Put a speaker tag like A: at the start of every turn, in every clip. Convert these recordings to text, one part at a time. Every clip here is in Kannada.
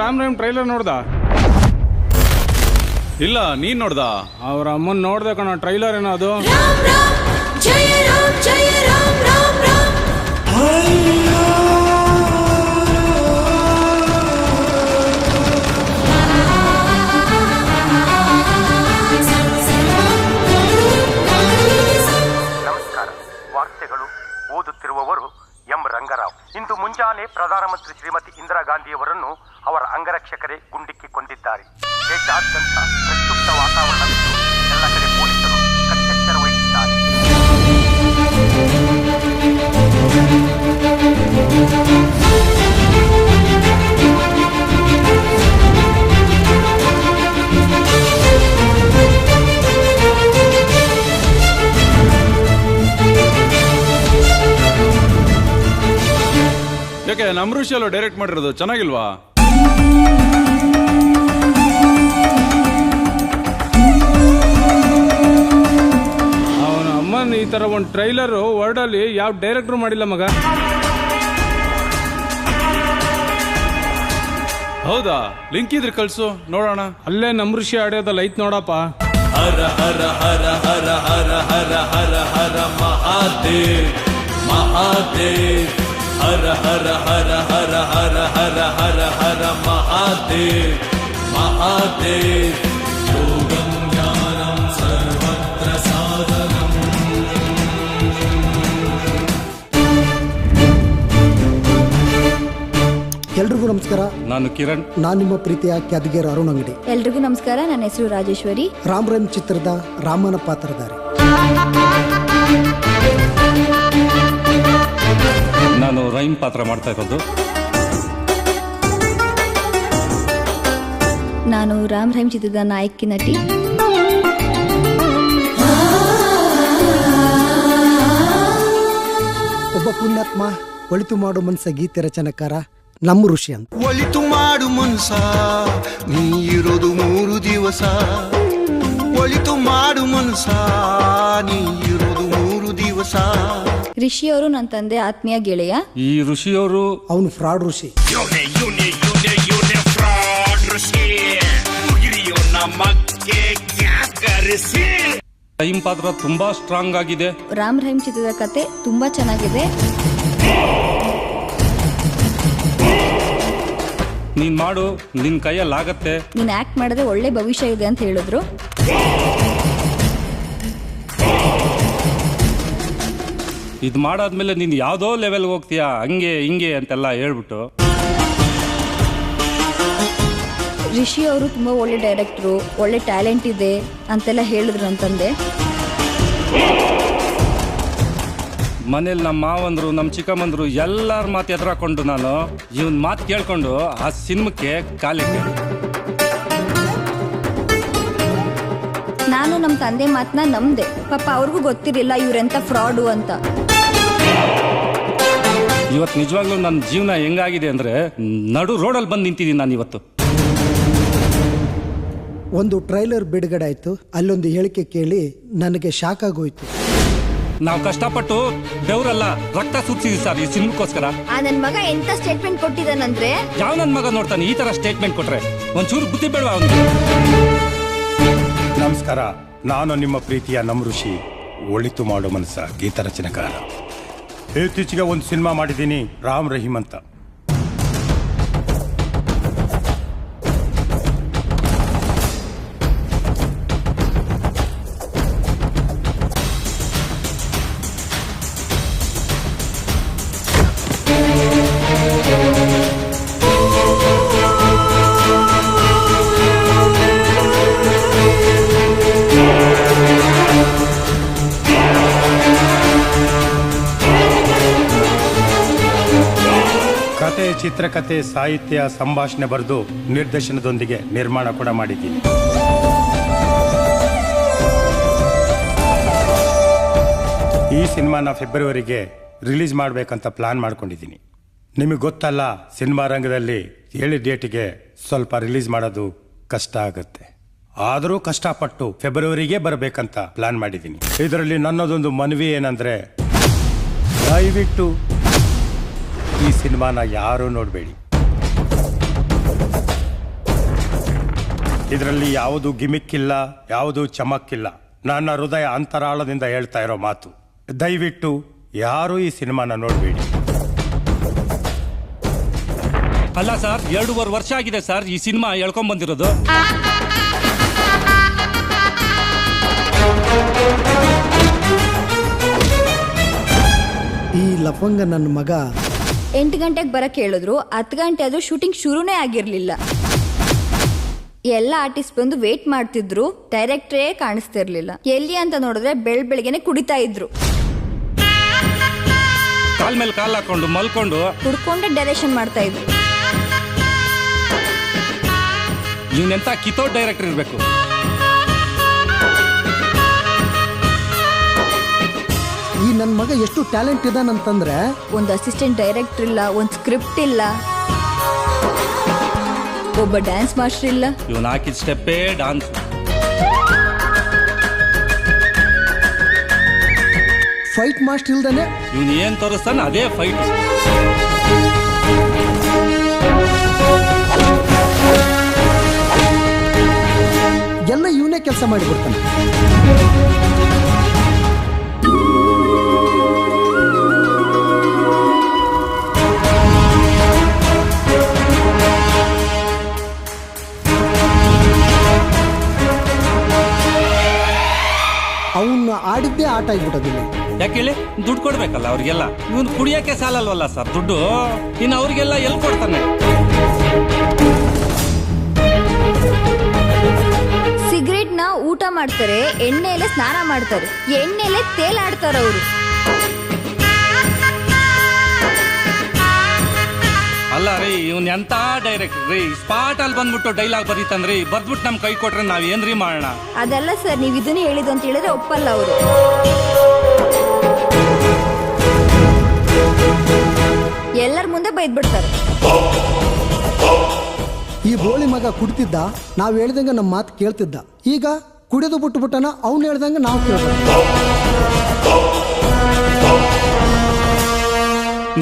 A: ರಾಮ್ ಟ್ರೈಲರ್ ನೋಡ್ದ?
B: ಇಲ್ಲ, ನೀನ್ ನೋಡ್ದ?
A: ಅವ್ರ ಅಮ್ಮನ್ ನೋಡ್ದೆ ಕಣ. ಟ್ರೈಲರ್ ಏನೋ ಅದು.
C: ರಾಮ್ ರಾಮ್ ಜಯ ರಾಮ್ ಜಯ ರಾಮ್ ರಾಮ್ ರಾಮ್.
D: ನಮಸ್ಕಾರ. ವಾರ್ತೆಗಳು ಓದುತ್ತಿರುವವರು ಎಂ ರಂಗರಾವ್. ಇಂದು ಮುಂಜಾನೆ ಪ್ರಧಾನಮಂತ್ರಿ ಶ್ರೀಮತಿ ಇಂದಿರಾ ಗಾಂಧಿಯವರನ್ನು ಅವರ ಅಂಗರಕ್ಷಕರೇ ಗುಂಡಿಕ್ಕಿ ಕೊಂದಿದ್ದಾರೆ. ದೇಶಾದ್ಯಂತ ಪ್ರಕ್ಷುಬ್ಧ ವಾತಾವರಣವಿದ್ದು ಎಲ್ಲ ಕಡೆ ಪೊಲೀಸರು ಕಟ್ಟೆಚ್ಚರ ವಹಿಸಿದ್ದಾರೆ.
B: ಯಾಕೆ ನಮ್ಮ ಋಷಿಯಲ್ಲೂ ಡೈರೆಕ್ಟ್ ಮಾಡಿರೋದು ಚೆನ್ನಾಗಿಲ್ವಾ?
A: ಅವನ ಅಮ್ಮನ್ ಈ ತರ ಒಂದು ಟ್ರೈಲರ್ ವರ್ಲ್ಡ್ ಅಲ್ಲಿ ಯಾವ ಡೈರೆಕ್ಟರ್ ಮಾಡಿಲ್ಲ ಮಗ.
B: ಹೌದಾ? ಲಿಂಕ್ ಇದ್ರೆ ಕಳ್ಸು ನೋಡೋಣ.
A: ಅಲ್ಲೇ ನಮ್ಮ ಋಷಿ ಆಡಿಯೋದಲ್ಲಿ ಐತ್ ನೋಡಪ್ಪ.
E: ಹರ ಹರ ಹರ ಹರ ಹರ ಹರ ಹರ ಹರ ಮಹಾದೇವ್ ಮಹಾದೇವ್. ಹರ ಹರ ಹರ ಹರ ಹರ ಹರ ಹರ ಹರ ಮಹಾದೇವ್ ಮಹಾದೇವ್. ಯೋಗಂ ಜ್ಞಾನಂ ಸರ್ವತ್ರ ಸಾಧನಂ.
F: ಎಲ್ರಿಗೂ ನಮಸ್ಕಾರ.
B: ನಾನು ಕಿರಣ್.
F: ನಾನು ನಿಮ್ಮ ಪ್ರೀತಿಯ ಕ್ಯಾದಗೇರ್ ಅರುಣ್ ಅಂಗಡಿ.
G: ಎಲ್ರಿಗೂ ನಮಸ್ಕಾರ. ನನ್ನ ಹೆಸರು ರಾಜೇಶ್ವರಿ.
F: ರಾಮ್ ರೈಮ್ ಚಿತ್ರದ ರಾಮನ ಪಾತ್ರಧಾರಿ.
B: ನಾನು ರೈಮ್ ಪಾತ್ರ ಮಾಡ್ತಾ ಇರೋದು.
G: ನಾನು ರಾಮ್ ರೈಮ್ ಚಿತ್ರದ ನಾಯಕಿ ನಟಿ.
F: ಒಬ್ಬ ಪುಣ್ಯಾತ್ಮ ಒಳಿತು ಮಾಡು ಮನ್ಸ ಗೀತೆ ರಚನೆಕಾರ ನಮ್ಮ ಋಷಿ ಅಂತ.
H: ಒಳಿತು ಮಾಡು ಮನ್ಸ ನೀ ಇರೋದು 3 ದಿವಸ. ಒಳಿತು ಮಾಡು ಮನ್ಸ ನೀ ಇರೋದು 3 ದಿವಸ.
G: ಋಷಿಯವರು ನನ್ನ ತಂದೆ ಆತ್ಮೀಯ ಗೆಳೆಯ.
B: ಈ ಋಷಿಯವರು
F: ಅವನು ಫ್ರಾಡ್ ಋಷಿ.
B: ರೈಮ್ ಪಾತ್ರ ತುಂಬಾ ಸ್ಟ್ರಾಂಗ್ ಆಗಿದೆ.
G: ರಾಮ್ ರೈಮ್ ಚಿತ್ರದ ಕತೆ ತುಂಬಾ ಚೆನ್ನಾಗಿದೆ.
B: ನೀನ್ ಮಾಡು, ನಿನ್ ಕೈಯಲ್ಲಾಗತ್ತೆ.
G: ನೀನ್ ಆಕ್ಟ್ ಮಾಡಿದ್ರೆ ಒಳ್ಳೆ ಭವಿಷ್ಯ ಇದೆ ಅಂತ ಹೇಳಿದ್ರು.
B: ಇದು ಮಾಡಾದ್ಮೇಲೆ ನೀನ್ ಯಾವ್ದೋ ಲೆವೆಲ್ ಹೋಗ್ತೀಯಾ, ಹಂಗೆ ಹಿಂಗೆ ಅಂತೆಲ್ಲ ಹೇಳ್ಬಿಟ್ಟು.
G: ರಿಷಿ ಅವರು ತುಂಬಾ ಒಳ್ಳೆ ಡೈರೆಕ್ಟ್ರು, ಒಳ್ಳೆ ಟ್ಯಾಲೆಂಟ್ ಇದೆ ಅಂತೆಲ್ಲ ಹೇಳಿದ್ರು ನನ್ನ ತಂದೆ.
B: ಮನೇಲಿ ನಮ್ಮ ಮಾವಂದ್ರು, ನಮ್ಮ ಚಿಕ್ಕಮ್ಮಂದ್ರು ಎಲ್ಲಾರ ಮಾತು ಎದುರಾಕೊಂಡು ನಾನು ಇವನ್ ಮಾತು ಕೇಳ್ಕೊಂಡು ಆ ಸಿನಿಮಾಕ್ಕೆ ಕಾಲಿಟ್ಟೆ.
G: ನಾನು ನಮ್ಮ ತಂದೆ ಮಾತನ್ನ ನಂಬ್ದೆ. ಪಾಪ ಅವ್ರಿಗೂ ಗೊತ್ತಿರಲಿಲ್ಲ ಇವ್ರೆಂತ ಫ್ರಾಡು ಅಂತ.
B: ಇವತ್ತು ನಿಜವಾಗ್ಲೂ ನನ್ನ ಜೀವನ ಹೆಂಗಾಗಿದೆ ಅಂದ್ರೆ ನಡು ರೋಡಲ್ಲಿ ಬಂದು ನಿಂತಿದ್ದೀನಿ ನಾನು ಇವತ್ತು.
F: ಒಂದು ಟ್ರೈಲರ್ ಬಿಡುಗಡೆ ಆಯ್ತು. ಅಲ್ಲೊಂದು ಹೇಳಿಕೆ ಕೇಳಿ ನನಗೆ ಶಾಕ್ ಆಗೋಯ್ತು.
B: ನಾವು ಕಷ್ಟಪಟ್ಟು ಬೆವರಲ್ಲ ರಕ್ತ ಸುರಿಸಿದ್ವಿ ಸರ್ ಈ ಸಿನಿಮಾಕ್ಕೋಸ್ಕರ.
G: ಆ ನನ್ ಮಗ ಎಂತ ಸ್ಟೇಟ್ಮೆಂಟ್ ಕೊಟ್ಟಿದ್ದಾನಂದ್ರೆ,
B: ಯಾವ ನನ್ನ ಮಗ ನೋಡ್ತಾನೆ ಈ ತರ ಸ್ಟೇಟ್ಮೆಂಟ್ ಕೊಟ್ರೆ? ಒಂಚೂರು ಬುದ್ಧಿ ಬೇಡವಾ ಅವನಿಗೆ?
I: ನಮಸ್ಕಾರ. ನಾನು ನಿಮ್ಮ ಪ್ರೀತಿಯ ನಮ್ಮ ಋಷಿ, ಒಳಿತು ಮಾಡೋ ಮನಸ್ಸ ಗೀತ ರಚನೆಕಾರ. ಇತ್ತೀಚೆಗೆ ಒಂದು ಸಿನಿಮಾ ಮಾಡಿದ್ದೀನಿ, ರಾಮ್ ರಹೀಮ್ ಅಂತ. ಕತೆ, ಚಿತ್ರಕಥೆ, ಸಾಹಿತ್ಯ, ಸಂಭಾಷಣೆ ಬರೆದು ನಿರ್ದೇಶನದೊಂದಿಗೆ ನಿರ್ಮಾಣ ಕೂಡ ಮಾಡಿದ್ದೀನಿ. ಈ ಸಿನಿಮಾನ ಫೆಬ್ರವರಿಗೆ ರಿಲೀಸ್ ಮಾಡಬೇಕಂತ ಪ್ಲಾನ್ ಮಾಡ್ಕೊಂಡಿದ್ದೀನಿ. ನಿಮಗೆ ಗೊತ್ತಲ್ಲ, ಸಿನಿಮಾ ರಂಗದಲ್ಲಿ 7 ಡೇಟಿಗೆ ಸ್ವಲ್ಪ ರಿಲೀಸ್ ಮಾಡೋದು ಕಷ್ಟ ಆಗುತ್ತೆ. ಆದರೂ ಕಷ್ಟಪಟ್ಟು ಫೆಬ್ರವರಿಗೆ ಬರಬೇಕಂತ ಪ್ಲಾನ್ ಮಾಡಿದ್ದೀನಿ. ಇದರಲ್ಲಿ ನನ್ನದೊಂದು ಮನವಿ ಏನಂದ್ರೆ, ದಯವಿಟ್ಟು ಈ ಸಿನಿಮಾನ ಯಾರೂ ನೋಡಬೇಡಿ. ಇದರಲ್ಲಿ ಯಾವುದು ಗಿಮಿಕ್ ಇಲ್ಲ, ಯಾವುದು ಚಮಕ್ಕಿಲ್ಲ. ನನ್ನ ಹೃದಯ ಅಂತರಾಳದಿಂದ ಹೇಳ್ತಾ ಇರೋ ಮಾತು. ದಯವಿಟ್ಟು ಯಾರೂ ಈ ಸಿನಿಮಾನ ನೋಡಬೇಡಿ.
B: ಅಲ್ಲ ಸರ್, 2.5 ವರ್ಷ ಆಗಿದೆ ಸರ್ ಈ ಸಿನಿಮಾ ಹೇಳ್ಕೊಂಡ್ ಬಂದಿರೋದು.
F: ಈ ಲಫಂಗ ನನ್ನ ಮಗ
G: 8 ಗಂಟೆಗೆ ಬರಕ್ಕೆ ಹೇಳಿದ್ರು, 10 ಗಂಟೆ ಆದ್ರೂ ಶೂಟಿಂಗ್ ಶುರುನೇ ಆಗಿರ್ಲಿಲ್ಲ. ಎಲ್ಲ ಆರ್ಟಿಸ್ಟ್ ಬಂದು ವೇಟ್ ಮಾಡ್ತಿದ್ರು, ಡೈರೆಕ್ಟ್ರೇ ಕಾಣಿಸ್ತಿರ್ಲಿಲ್ಲ. ಎಲ್ಲಿ ಅಂತ ನೋಡಿದ್ರೆ ಬೆಳಗ್ಗೆನೆ ಕುಡಿತಾ ಇದ್ರು.
B: ಕಾಲ್ ಮೇಲೆ ಕಾಲ್ ಹಾಕೊಂಡು ಮಲ್ಕೊಂಡು
G: ಕುಡ್ಕೊಂಡೆ ಡೈರೆಕ್ಷನ್ ಮಾಡ್ತಾ ಇದ್ರು.
B: ಇವನೆಂತ ಕಿತ್ತೋಡ್ ಡೈರೆಕ್ಟರ್ ಇರ್ಬೇಕು.
F: ಈ ನನ್ನ ಮಗ ಎಷ್ಟು ಟ್ಯಾಲೆಂಟ್ ಇದಾನಂತಂದ್ರೆ,
G: ಒಂದು ಅಸಿಸ್ಟೆಂಟ್ ಡೈರೆಕ್ಟರ್ ಇಲ್ಲ, ಒಂದು ಸ್ಕ್ರಿಪ್ಟ್ ಇಲ್ಲ, ಒಬ್ಬ ಡ್ಯಾನ್ಸ್ ಮಾಸ್ಟರ್ ಇಲ್ಲ.
B: ಇವನ್ ಹಾಕಿದ ಸ್ಟೆಪ್ಪೇ ಡಾನ್ಸ್.
F: ಫೈಟ್ ಮಾಸ್ಟರ್ ಇಲ್ದಾನೆ
B: ಇವನ್ ಏನ್ ತೋರಿಸ್ತಾನೆ ಅದೇ ಫೈಟ್.
F: ಎಲ್ಲ ಇವನೇ ಕೆಲಸ ಮಾಡಿಬಿಡ್ತಾನೆ. ಅವನ್ನ ಆಡಿದ್ದೇ ಆಟ ಆಗ್ಬಿಟ್ಟೋದಿಲ್ಲ.
B: ಯಾಕೆ ಹೇಳಿ, ದುಡ್ಡು ಕೊಡ್ಬೇಕಲ್ಲ ಅವ್ರಿಗೆಲ್ಲ. ಇವನ್ ಕುಡಿಯಕ್ಕೆ ಸಾಲಲ್ವಲ್ಲ ಸರ್ ದುಡ್ಡು. ಇನ್ನು ಅವ್ರಿಗೆಲ್ಲ ಎಲ್ಲಿ ಕೊಡ್ತಾನೆ?
G: ಸಿಗರೇಟ್ ನ ಊಟ ಮಾಡ್ತಾರೆ, ಎಣ್ಣೆಲೆ ಸ್ನಾನ ಮಾಡ್ತಾರೆ, ಎಣ್ಣೆಲೆ ತೇಲಾಡ್ತಾರ ಅವರು.
B: ಅಲ್ಲ ರೀ, ಇವನ್ ಎಂತ ಡೈರೆಕ್ಟರ್ ರೀ. ಸ್ಪಾಟ್ ಅಲ್ಲಿ ಬಂದ್ಬಿಟ್ಟು ಡೈಲಾಗ್ ಬರೀತಂದ್ರಿ, ಬರ್ದ್ಬಿಟ್ಟು ನಮ್ ಕೈ ಕೊಟ್ರೆ ನಾವ್ ಏನ್ರಿ ಮಾಡೋಣ?
G: ಅದಲ್ಲ ಸರ್, ನೀವ್ ಇದನ್ನ ಹೇಳಿದ್ದು ಅಂತ ಹೇಳಿದ್ರೆ ಒಪ್ಪಲ್ಲ ಅವರು. ಎಲ್ಲರ ಮುಂದೆ ಬೈದ್ಬಿಡ್ತಾರೆ.
F: ಈ ಬೋಳಿ ಮಗ ಕುಡ್ತಿದ್ದ, ನಾವ್ ಹೇಳ್ದಂಗ ನಮ್ಮ ಮಾತು ಕೇಳ್ತಿದ್ದ. ಈಗ ಕುಡಿಯೋದು ಬಿಟ್ಟುಬಿಟ್ಟನ, ಅವ್ನು ಹೇಳ್ದಂಗ ನಾವು ಕೇಳ್ಬೇಕು.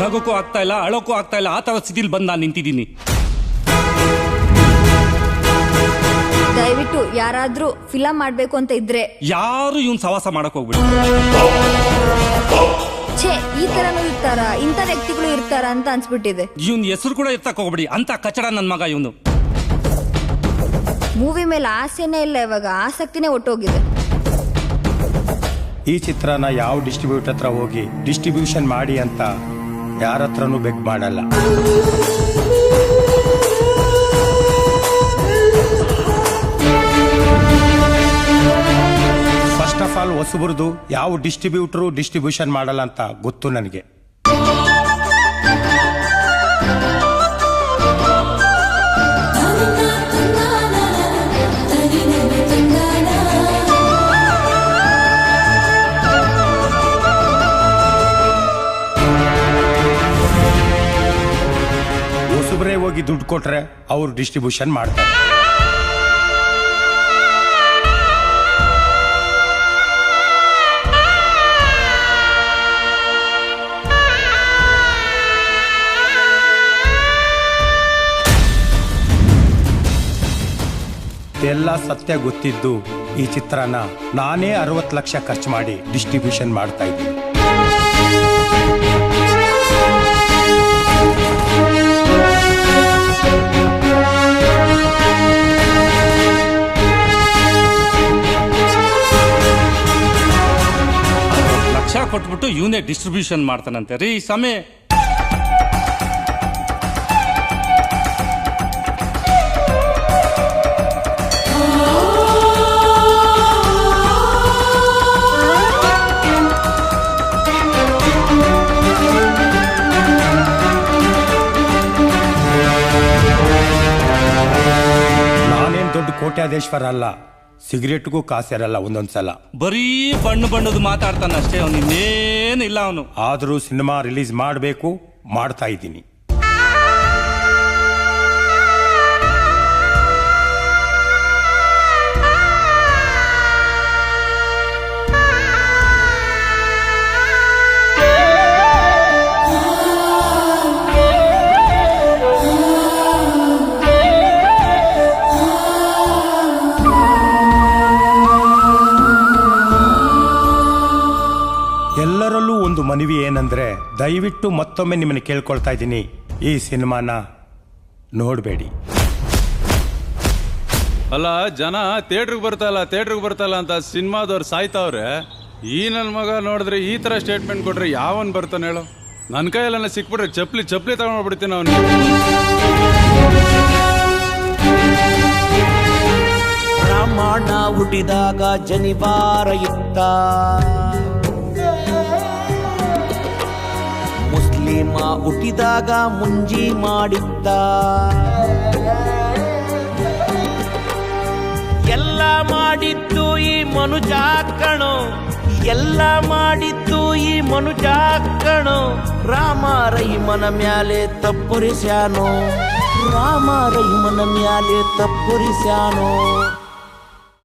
B: ನಗೋಕ್ಕೂ ಆಗ್ತಾ ಇಲ್ಲ, ಅಳೋಕ್ಕೂ ಆಗ್ತಾ ಇಲ್ಲ, ಆ ತರ ಸ್ಥಿತಿಲಿ ಬಂದು ನಾನು ನಿಂತಿದ್ದೀನಿ.
G: ದಯವಿಟ್ಟು ಯಾರಾದ್ರೂ ಫಿಲಂ ಮಾಡ್ಬೇಕು ಅಂತ ಇದ್ರೆ
B: ಯಾರು ಇವನ್ ಸವಾಸ ಮಾಡಕ್ ಹೋಗ್ಬಿಡಿ.
G: ಛೇ, ಈ ತರನು ಇರ್ತಾರ, ಇಂಥ ವ್ಯಕ್ತಿಗಳು ಇರ್ತಾರ ಅಂತ ಅನ್ಸ್ಬಿಟ್ಟಿದೆ.
B: ಇವನ್ ಹೆಸರು ಕೂಡ ಎತ್ತಕ್ ಹೋಗ್ಬಿಡಿ, ಅಂತ ಕಚಡ ನನ್ ಮಗ ಇವನು.
G: ಮೂವಿ ಮೇಲೆ ಆಸೆನೇ ಇಲ್ಲ, ಇವಾಗ ಆಸಕ್ತಿನೇ ಒಟ್ಟೋಗಿದೆ.
I: ಈ ಚಿತ್ರನ ಯಾವ ಡಿಸ್ಟ್ರಿಬ್ಯೂಟರ್ ಹತ್ರ ಹೋಗಿ ಡಿಸ್ಟ್ರಿಬ್ಯೂಷನ್ ಮಾಡಿ ಅಂತ ಯಾರ ಹತ್ರನೂ ಬೆಗ್ ಮಾಡಲ್ಲ. ಫಸ್ಟ್ ಆಫ್ ಆಲ್ ಹೊಸಬ್ರದು ಯಾವ ಡಿಸ್ಟ್ರಿಬ್ಯೂಟರು ಡಿಸ್ಟ್ರಿಬ್ಯೂಷನ್ ಮಾಡಲ್ಲ ಅಂತ ಗೊತ್ತು ನನಗೆ. ಹೊಸಬ್ರೇ ಹೋಗಿ ದುಡ್ಡು ಕೊಟ್ರೆ ಅವ್ರು ಡಿಸ್ಟ್ರಿಬ್ಯೂಷನ್ ಮಾಡ್ತಾರೆ. ಎಲ್ಲ ಸತ್ಯ ಗೊತ್ತಿದ್ದು ಈ ಚಿತ್ರನ ನಾನೇ 60 ಲಕ್ಷ ಖರ್ಚು ಮಾಡಿ ಡಿಸ್ಟ್ರಿಬ್ಯೂಷನ್ ಮಾಡ್ತಾ ಇದ್ದೀನಿ.
B: ಲಕ್ಷ ಕೊಟ್ಬಿಟ್ಟು ಇವನೇ ಡಿಸ್ಟ್ರಿಬ್ಯೂಷನ್ ಮಾಡ್ತಾನಂತೆ ರೀ ಸಮಯ.
I: ದೊಡ್ಡ ಕೋಟ್ಯಾಧೀಶ್ವರ ಅಲ್ಲ, ಸಿಗರೇಟ್ಗೂ ಕಾಸಿರಲ್ಲ ಒಂದೊಂದ್ಸಲ.
B: ಬರೀ ಬಣ್ಣದ ಮಾತಾಡ್ತಾನ ಅಷ್ಟೇ, ಅವನು ಇನ್ನೇನು ಇಲ್ಲ ಅವನು.
I: ಆದರೂ ಸಿನಿಮಾ ರಿಲೀಸ್ ಮಾಡಬೇಕು, ಮಾಡ್ತಾ ಇದ್ದೀನಿ. ಮನವಿ ಏನಂದ್ರೆ ದಯವಿಟ್ಟು ಮತ್ತೊಮ್ಮೆ ನಿಮ್ಮನ್ನು ಕೇಳ್ಕೊಳ್ತಾ ಇದ್ದೀನಿ, ಈ ಸಿನಿಮಾನ ನೋಡಬೇಡಿ.
A: ಅಲ್ಲ, ಜನ ಥಿಯೇಟ್ರಿಗೆ ಬರ್ತಲ್ಲ ಅಂತ ಸಿನಿಮಾದವ್ರು ಸಾಯ್ತಾವ್ರೆ. ಈ ನನ್ನ ಮಗ ನೋಡಿದ್ರೆ ಈ ತರ ಸ್ಟೇಟ್ಮೆಂಟ್ ಕೊಟ್ರೆ ಯಾವನ್ ಬರ್ತಾನೆ ಹೇಳು? ನನ್ನ ಕೈಯಲ್ಲ ಸಿಕ್ಬಿಟ್ರೆ ಚಪ್ಲಿ ತಗೊಂಡ್ಬಿಡ್ತೀನಿ ಅವನು.
J: ರಾಮಣ್ಣ ಹುಟ್ಟಿದಾಗ ಜನಿವಾರ ಇತ್ತ, ಮುಸ್ಲಿಮ ಹುಟ್ಟಿದಾಗ ಮುಂಜಿ ಮಾಡಿದ್ದ. ಎಲ್ಲ ಮಾಡಿದ್ದು ಈ ಮನುಜ ಕಣೋ, ಎಲ್ಲ ಮಾಡಿದ್ದು ಈ ಮನುಜ ಕಣೋ. ರಾಮ ರಹಿಮನ ಮ್ಯಾಲೆ ತಪ್ಪುರಿಸ್ಯಾನೋ, ರಾಮ ರಹಿಮನ ಮ್ಯಾಲೆ ತಪ್ಪುರಿಸ್ಯಾನೋ.